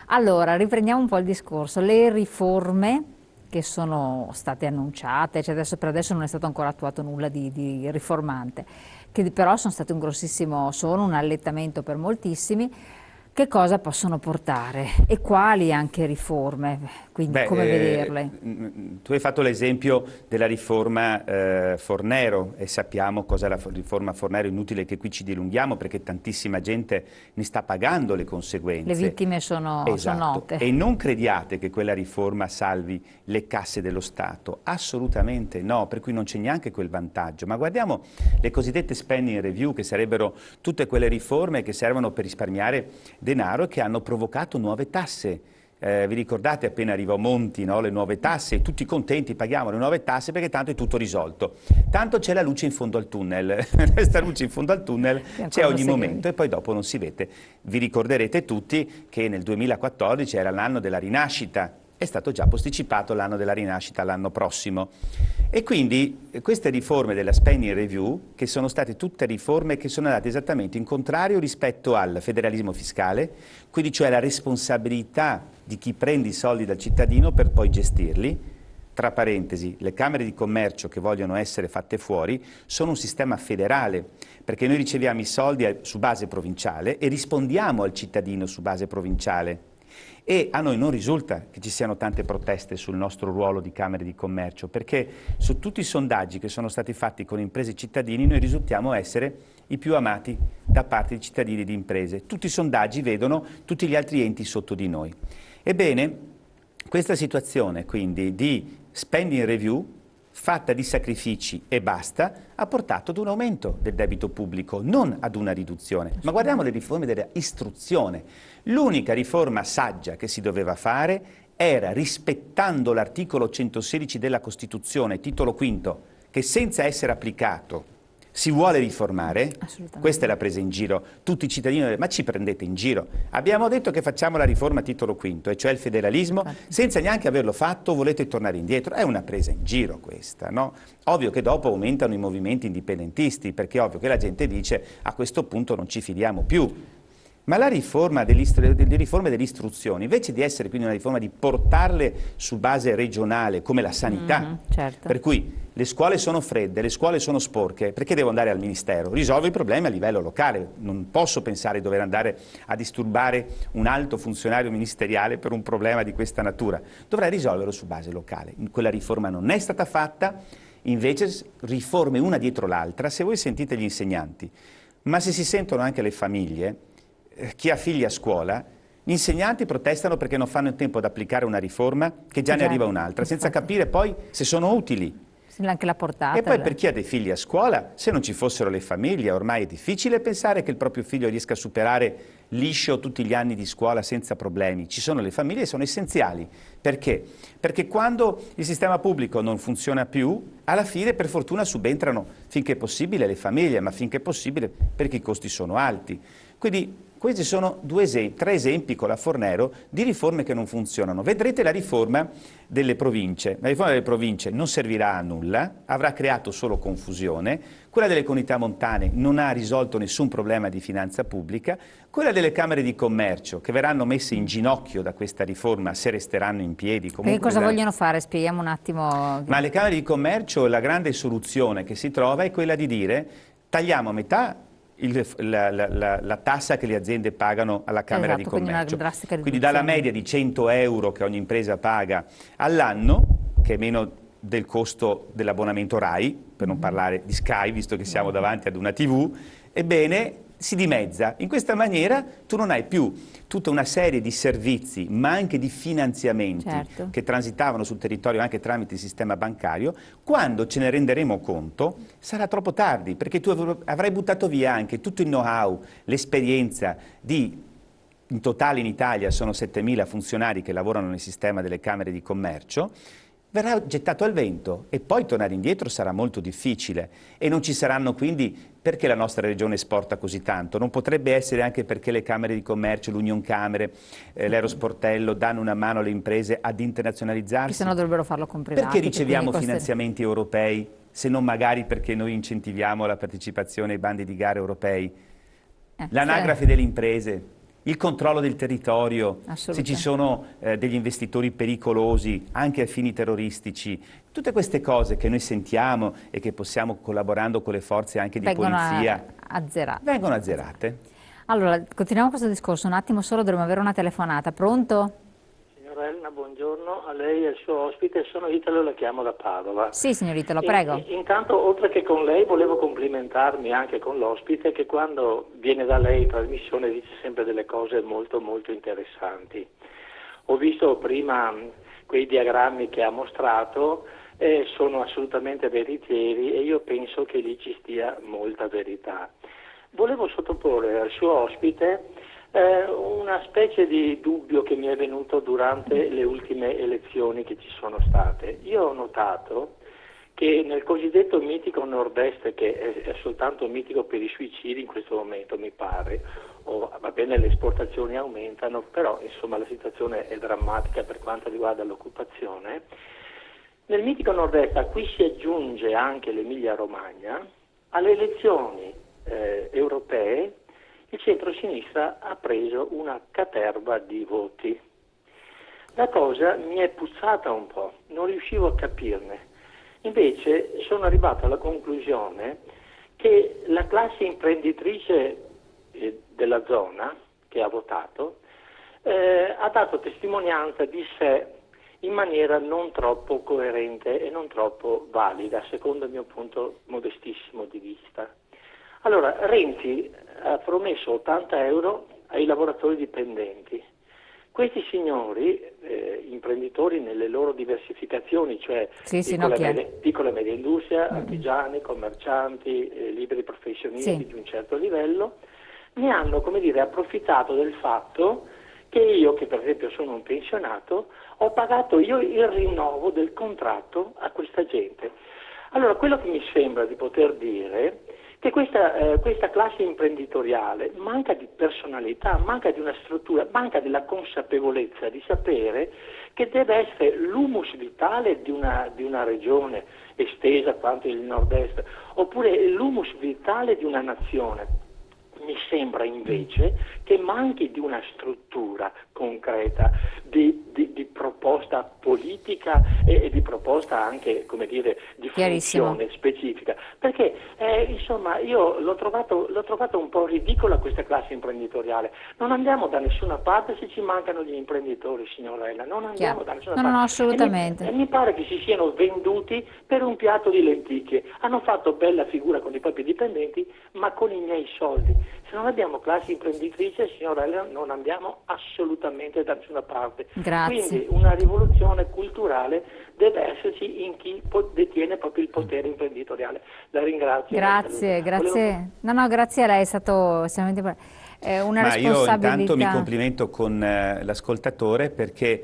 Allora, riprendiamo un po' il discorso. Le riforme che sono state annunciate, cioè adesso, per adesso non è stato ancora attuato nulla di riformante, che però sono state un grossissimo, sono un allettamento per moltissimi. Che cosa possono portare e quali anche riforme? Quindi come vederle? Tu hai fatto l'esempio della riforma Fornero e sappiamo cos'è la riforma Fornero, inutile che qui ci dilunghiamo perché tantissima gente ne sta pagando le conseguenze. Le vittime sono Esatto. note. E non crediate che quella riforma salvi le casse dello Stato, assolutamente no, per cui non c'è neanche quel vantaggio. Ma guardiamo le cosiddette spending review, che sarebbero tutte quelle riforme che servono per risparmiare denaro e che hanno provocato nuove tasse. Vi ricordate appena arrivò Monti, no? Le nuove tasse, tutti contenti, paghiamo le nuove tasse perché tanto è tutto risolto. Tanto c'è la luce in fondo al tunnel, questa luce in fondo al tunnel c'è ogni momento e poi dopo non si vede. Vi ricorderete tutti che nel 2014 era l'anno della rinascita, è stato già posticipato l'anno della rinascita l'anno prossimo. E quindi queste riforme della spending review, che sono state tutte riforme che sono andate esattamente in contrario rispetto al federalismo fiscale, quindi cioè la responsabilità di chi prende i soldi dal cittadino per poi gestirli. Tra parentesi, le camere di commercio che vogliono essere fatte fuori sono un sistema federale, perché noi riceviamo i soldi su base provinciale e rispondiamo al cittadino su base provinciale. E a noi non risulta che ci siano tante proteste sul nostro ruolo di Camere di Commercio, perché su tutti i sondaggi che sono stati fatti con imprese e cittadini noi risultiamo essere i più amati da parte di cittadini e di imprese. Tutti i sondaggi vedono tutti gli altri enti sotto di noi. Ebbene, questa situazione quindi di spending review fatta di sacrifici e basta, ha portato ad un aumento del debito pubblico, non ad una riduzione. Ma guardiamo le riforme dell'istruzione. L'unica riforma saggia che si doveva fare era, rispettando l'articolo 116 della Costituzione, titolo quinto, che senza essere applicato si vuole riformare, questa è la presa in giro, tutti i cittadini, ma ci prendete in giro? Abbiamo detto che facciamo la riforma a titolo quinto, e cioè il federalismo, senza neanche averlo fatto volete tornare indietro, è una presa in giro questa, no? Ovvio che dopo aumentano i movimenti indipendentisti, perché è ovvio che la gente dice a questo punto non ci fidiamo più. Ma la riforma delle riforme delle istruzioni, invece di essere quindi una riforma di portarle su base regionale, come la sanità, certo. per cui le scuole sono fredde, le scuole sono sporche, perché devo andare al Ministero? Risolvo i problemi a livello locale, non posso pensare di dover andare a disturbare un alto funzionario ministeriale per un problema di questa natura, dovrei risolverlo su base locale. Quella riforma non è stata fatta, invece riforme una dietro l'altra, se voi sentite gli insegnanti, ma se si sentono anche le famiglie, chi ha figli a scuola, gli insegnanti protestano perché non fanno in tempo ad applicare una riforma che già ne arriva un'altra, senza capire poi se sono utili. Anche la portata. E poi per chi ha dei figli a scuola, se non ci fossero le famiglie, ormai è difficile pensare che il proprio figlio riesca a superare liscio tutti gli anni di scuola senza problemi. Ci sono le famiglie e sono essenziali. Perché? Perché quando il sistema pubblico non funziona più, alla fine per fortuna subentrano finché possibile le famiglie, ma finché possibile perché i costi sono alti. Quindi questi sono tre esempi con la Fornero di riforme che non funzionano. Vedrete la riforma delle province. La riforma delle province non servirà a nulla, avrà creato solo confusione. Quella delle comunità montane non ha risolto nessun problema di finanza pubblica. Quella delle camere di commercio, che verranno messe in ginocchio da questa riforma se resteranno in piedi. Che cosa vogliono fare? Spieghiamo un attimo. Ma le camere di commercio, la grande soluzione che si trova è quella di dire tagliamo a metà la tassa che le aziende pagano alla Camera di Commercio. Quindi dalla media di 100 euro che ogni impresa paga all'anno, che è meno del costo dell'abbonamento RAI, per non parlare di Sky, visto che siamo davanti ad una TV, ebbene si dimezza. In questa maniera tu non hai più tutta una serie di servizi, ma anche di finanziamenti che transitavano sul territorio anche tramite il sistema bancario. Quando ce ne renderemo conto sarà troppo tardi, perché tu avrai buttato via anche tutto il know-how, l'esperienza di... In totale in Italia sono 7.000 funzionari che lavorano nel sistema delle camere di commercio, verrà gettato al vento e poi tornare indietro sarà molto difficile e non ci saranno quindi, perché la nostra regione esporta così tanto? Non potrebbe essere anche perché le camere di commercio, l'Union Camere, l'Aerosportello danno una mano alle imprese ad internazionalizzarsi? Se no dovrebbero farlo con privati. Perché riceviamo finanziamenti europei se non magari perché noi incentiviamo la partecipazione ai bandi di gara europei? L'anagrafe delle imprese, il controllo del territorio, se ci sono degli investitori pericolosi, anche a fini terroristici. Tutte queste cose che noi sentiamo e che possiamo, collaborando con le forze anche di polizia, vengono azzerate. Allora, continuiamo questo discorso, un attimo solo, dovremmo avere una telefonata. Pronto? Signora Elena, buongiorno a lei e al suo ospite, sono Italo, la chiamo da Padova. Sì, signor Italo, prego. Intanto, oltre che con lei, volevo complimentarmi anche con l'ospite che quando viene da lei in trasmissione dice sempre delle cose molto molto interessanti. Ho visto prima quei diagrammi che ha mostrato, sono assolutamente veritieri e io penso che lì ci stia molta verità. Volevo sottoporre al suo ospite una specie di dubbio che mi è venuto durante le ultime elezioni che ci sono state. Io ho notato che nel cosiddetto mitico nord-est, che è soltanto mitico per i suicidi in questo momento mi pare, va bene, le esportazioni aumentano, però insomma la situazione è drammatica per quanto riguarda l'occupazione. Nel mitico nord-est a cui si aggiunge anche l'Emilia-Romagna, alle elezioni europee il centro-sinistra ha preso una caterva di voti. La cosa mi è puzzata un po', non riuscivo a capirne. Invece sono arrivato alla conclusione che la classe imprenditrice della zona che ha votato ha dato testimonianza di sé in maniera non troppo coerente e non troppo valida, secondo il mio punto modestissimo di vista. Allora, Renzi ha promesso 80 euro ai lavoratori dipendenti. Questi signori, imprenditori nelle loro diversificazioni, cioè piccola e media industria, artigiani, commercianti, liberi professionisti di un certo livello, ne hanno, come dire, approfittato del fatto che io, che per esempio sono un pensionato, ho pagato io il rinnovo del contratto a questa gente. Allora, quello che mi sembra di poter dire che questa classe imprenditoriale manca di personalità, manca di una struttura, manca della consapevolezza di sapere che deve essere l'humus vitale di una regione estesa quanto il nord-est, oppure l'humus vitale di una nazione. Mi sembra invece che manchi di una struttura concreta, di proposta politica e di proposta anche, come dire, di funzione specifica. Perché insomma io l'ho trovato un po' ridicola questa classe imprenditoriale. Non andiamo da nessuna parte se ci mancano gli imprenditori, signorella. Non andiamo da nessuna parte. No, assolutamente. E mi pare che si siano venduti per un piatto di lenticchie. Hanno fatto bella figura con i propri dipendenti, ma con i miei soldi. Se non abbiamo classe imprenditrice, signorella, non andiamo assolutamente da nessuna parte. Grazie. Quindi una rivoluzione culturale deve esserci in chi detiene proprio il potere imprenditoriale. La ringrazio. Grazie. No, grazie a lei, è stato estremamente una responsabilità. Io intanto mi complimento con l'ascoltatore perché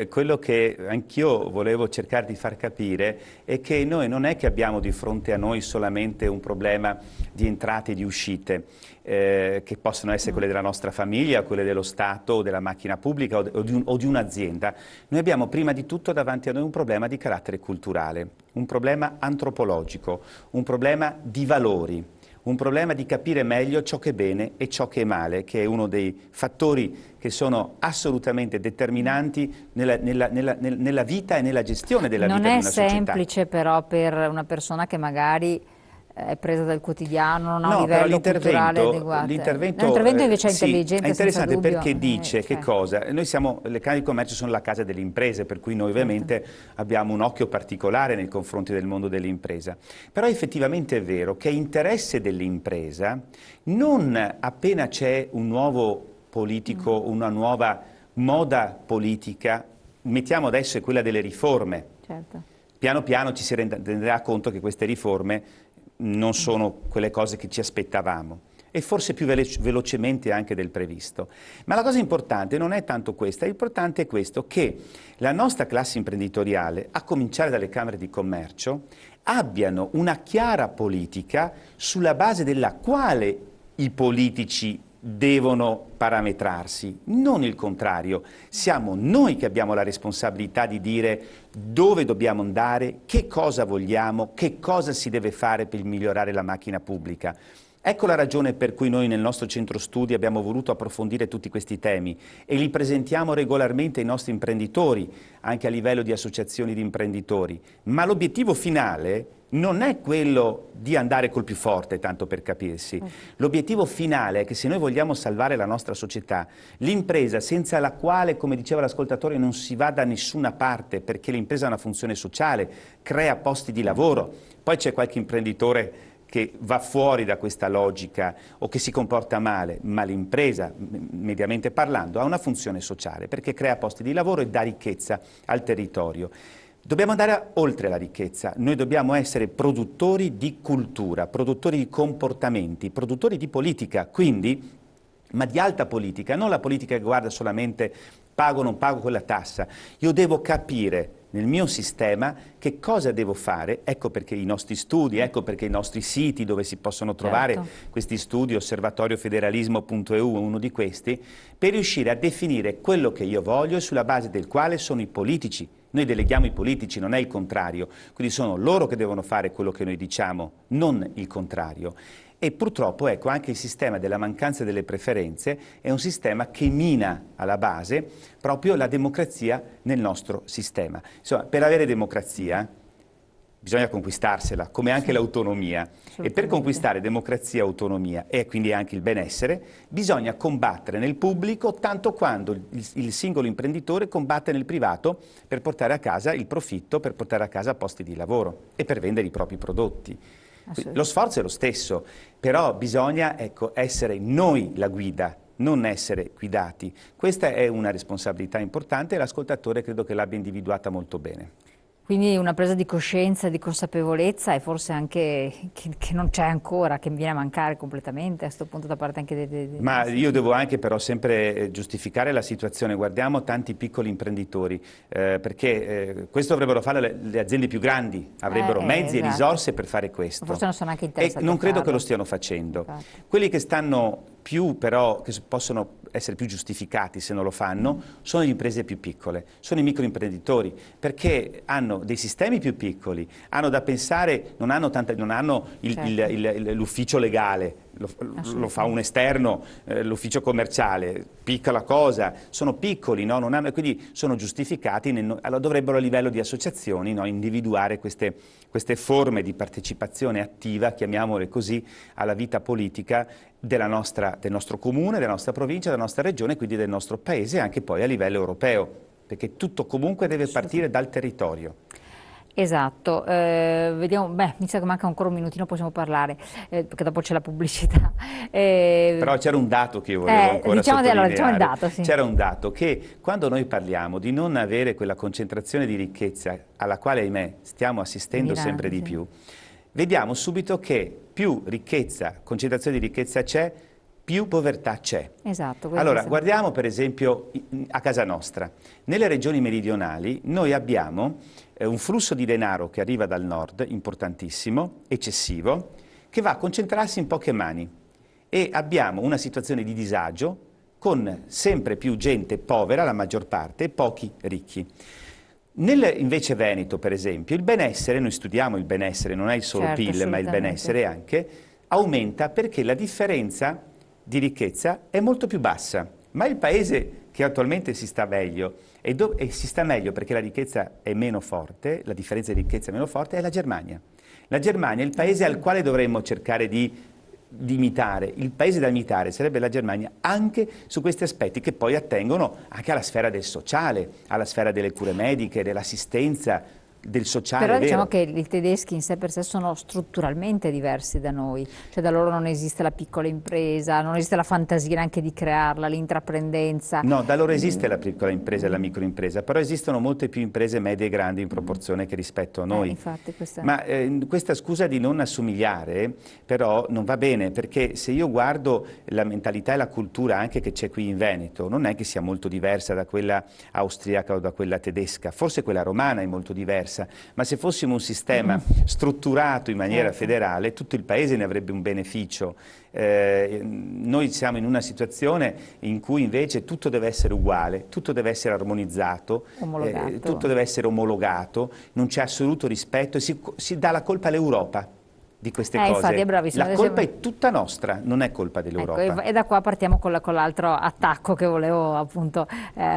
quello che anch'io volevo cercare di far capire è che noi non è che abbiamo di fronte a noi solamente un problema di entrate e di uscite, che possono essere quelle della nostra famiglia, quelle dello Stato, o della macchina pubblica o di un'azienda. Noi abbiamo prima di tutto davanti a noi un problema di carattere culturale, un problema antropologico, un problema di valori, un problema di capire meglio ciò che è bene e ciò che è male, che è uno dei fattori che sono assolutamente determinanti nella vita e nella gestione della vita di una società. Non è semplice però per una persona che magari è presa dal quotidiano, non ha un livello culturale adeguato. L'intervento invece è intelligente, è interessante senza dubbio, perché dice che cosa? Noi siamo, le Camere di Commercio sono la casa delle imprese, per cui noi ovviamente abbiamo un occhio particolare nei confronti del mondo dell'impresa. Però effettivamente è vero che è interesse dell'impresa, non appena c'è un nuovo politico, una nuova moda politica, mettiamo adesso quella delle riforme. Certo. Piano piano ci si renderà conto che queste riforme non sono quelle cose che ci aspettavamo e forse più velocemente anche del previsto. Ma la cosa importante non è tanto questa, l'importante è questo, che la nostra classe imprenditoriale, a cominciare dalle Camere di Commercio, abbiano una chiara politica sulla base della quale i politici devono parametrarsi, non il contrario. Siamo noi che abbiamo la responsabilità di dire dove dobbiamo andare, che cosa vogliamo, che cosa si deve fare per migliorare la macchina pubblica. Ecco la ragione per cui noi nel nostro centro studi abbiamo voluto approfondire tutti questi temi e li presentiamo regolarmente ai nostri imprenditori, anche a livello di associazioni di imprenditori. Ma l'obiettivo finale non è quello di andare col più forte, tanto per capirsi. L'obiettivo finale è che se noi vogliamo salvare la nostra società, l'impresa senza la quale, come diceva l'ascoltatore, non si va da nessuna parte, perché l'impresa ha una funzione sociale, crea posti di lavoro. Poi c'è qualche imprenditore che va fuori da questa logica o che si comporta male, ma l'impresa, mediamente parlando, ha una funzione sociale perché crea posti di lavoro e dà ricchezza al territorio. Dobbiamo andare oltre la ricchezza, noi dobbiamo essere produttori di cultura, produttori di comportamenti, produttori di politica, quindi, ma di alta politica, non la politica che guarda solamente pago o non pago quella tassa. Io devo capire nel mio sistema che cosa devo fare, ecco perché i nostri studi, ecco perché i nostri siti dove si possono trovare questi studi, osservatoriofederalismo.eu è uno di questi, per riuscire a definire quello che io voglio e sulla base del quale sono i politici. Noi deleghiamo i politici, non è il contrario, quindi sono loro che devono fare quello che noi diciamo, non il contrario. E purtroppo, ecco, anche il sistema della mancanza delle preferenze è un sistema che mina alla base proprio la democrazia nel nostro sistema. Insomma, per avere democrazia bisogna conquistarsela, come anche l'autonomia. E per conquistare democrazia, autonomia e quindi anche il benessere, bisogna combattere nel pubblico tanto quanto il singolo imprenditore combatte nel privato per portare a casa il profitto, per portare a casa posti di lavoro e per vendere i propri prodotti. Lo sforzo è lo stesso, però bisogna, ecco, essere noi la guida, non essere guidati. Questa è una responsabilità importante e l'ascoltatore credo che l'abbia individuata molto bene. Quindi una presa di coscienza, di consapevolezza e forse anche che non c'è ancora, che viene a mancare completamente a questo punto da parte anche dei... Ma io devo anche però sempre giustificare la situazione, guardiamo tanti piccoli imprenditori, perché questo dovrebbero fare le aziende più grandi, avrebbero mezzi e risorse per fare questo. Forse non sono anche interessati e non credo che lo stiano facendo. Infatti. Quelli che stanno più però, che possono essere più giustificati se non lo fanno, sono le imprese più piccole, sono i microimprenditori, perché hanno dei sistemi più piccoli, hanno da pensare, non hanno l'ufficio legale, lo fa un esterno, l'ufficio commerciale, piccola cosa, sono piccoli, no? Non hanno, quindi sono giustificati, allora dovrebbero a livello di associazioni, no, individuare queste forme di partecipazione attiva, chiamiamole così, alla vita politica del nostro comune, della nostra provincia, della nostra regione, quindi del nostro paese e anche poi a livello europeo, perché tutto comunque deve partire dal territorio. Esatto, vediamo, mi sa che manca ancora un minutino, possiamo parlare, perché dopo c'è la pubblicità. Però c'era un dato che io volevo ancora sottolineare. Diciamo il dato, sì. C'era un dato che quando noi parliamo di non avere quella concentrazione di ricchezza alla quale, ahimè, stiamo assistendo sempre di più, vediamo subito che più ricchezza, concentrazione di ricchezza c'è, più povertà c'è. Esatto. Allora, guardiamo per esempio a casa nostra. Nelle regioni meridionali noi abbiamo un flusso di denaro che arriva dal nord, importantissimo, eccessivo, che va a concentrarsi in poche mani. E abbiamo una situazione di disagio con sempre più gente povera, la maggior parte, e pochi ricchi. Nel invece Veneto, per esempio, il benessere, noi studiamo il benessere, non è il solo PIL, ma il benessere anche, aumenta perché la differenza di ricchezza è molto più bassa. Ma il paese che attualmente si sta meglio, e si sta meglio perché la ricchezza è meno forte, la differenza di ricchezza è meno forte, è la Germania. La Germania è il paese al quale dovremmo cercare di imitare, il paese da imitare sarebbe la Germania anche su questi aspetti che poi attengono anche alla sfera del sociale, alla sfera delle cure mediche, dell'assistenza, del sociale. Però diciamo che i tedeschi in sé per sé sono strutturalmente diversi da noi, cioè da loro non esiste la piccola impresa, non esiste la fantasia neanche di crearla, l'intraprendenza. No, da loro esiste la piccola impresa e la microimpresa, però esistono molte più imprese medie e grandi in proporzione che rispetto a noi. Infatti, Ma questa scusa di non assomigliare però non va bene, perché se io guardo la mentalità e la cultura anche che c'è qui in Veneto, non è che sia molto diversa da quella austriaca o da quella tedesca, forse quella romana è molto diversa, ma se fossimo un sistema strutturato in maniera federale, tutto il paese ne avrebbe un beneficio. Noi siamo in una situazione in cui invece tutto deve essere uguale, tutto deve essere armonizzato, tutto deve essere omologato, non c'è assoluto rispetto e si dà la colpa all'Europa. di queste cose. Infatti è bravissimo. La colpa è tutta nostra, non è colpa dell'Europa. Ecco, e da qua partiamo con l'altro attacco che volevo appunto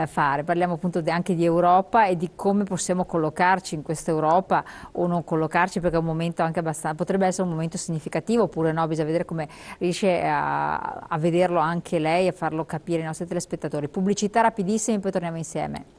fare. Parliamo appunto anche di Europa e di come possiamo collocarci in questa Europa o non collocarci, perché è un momento anche abbastanza, potrebbe essere un momento significativo oppure no, bisogna vedere come riesce a vederlo anche lei e a farlo capire ai nostri telespettatori. Pubblicità rapidissima e poi torniamo insieme.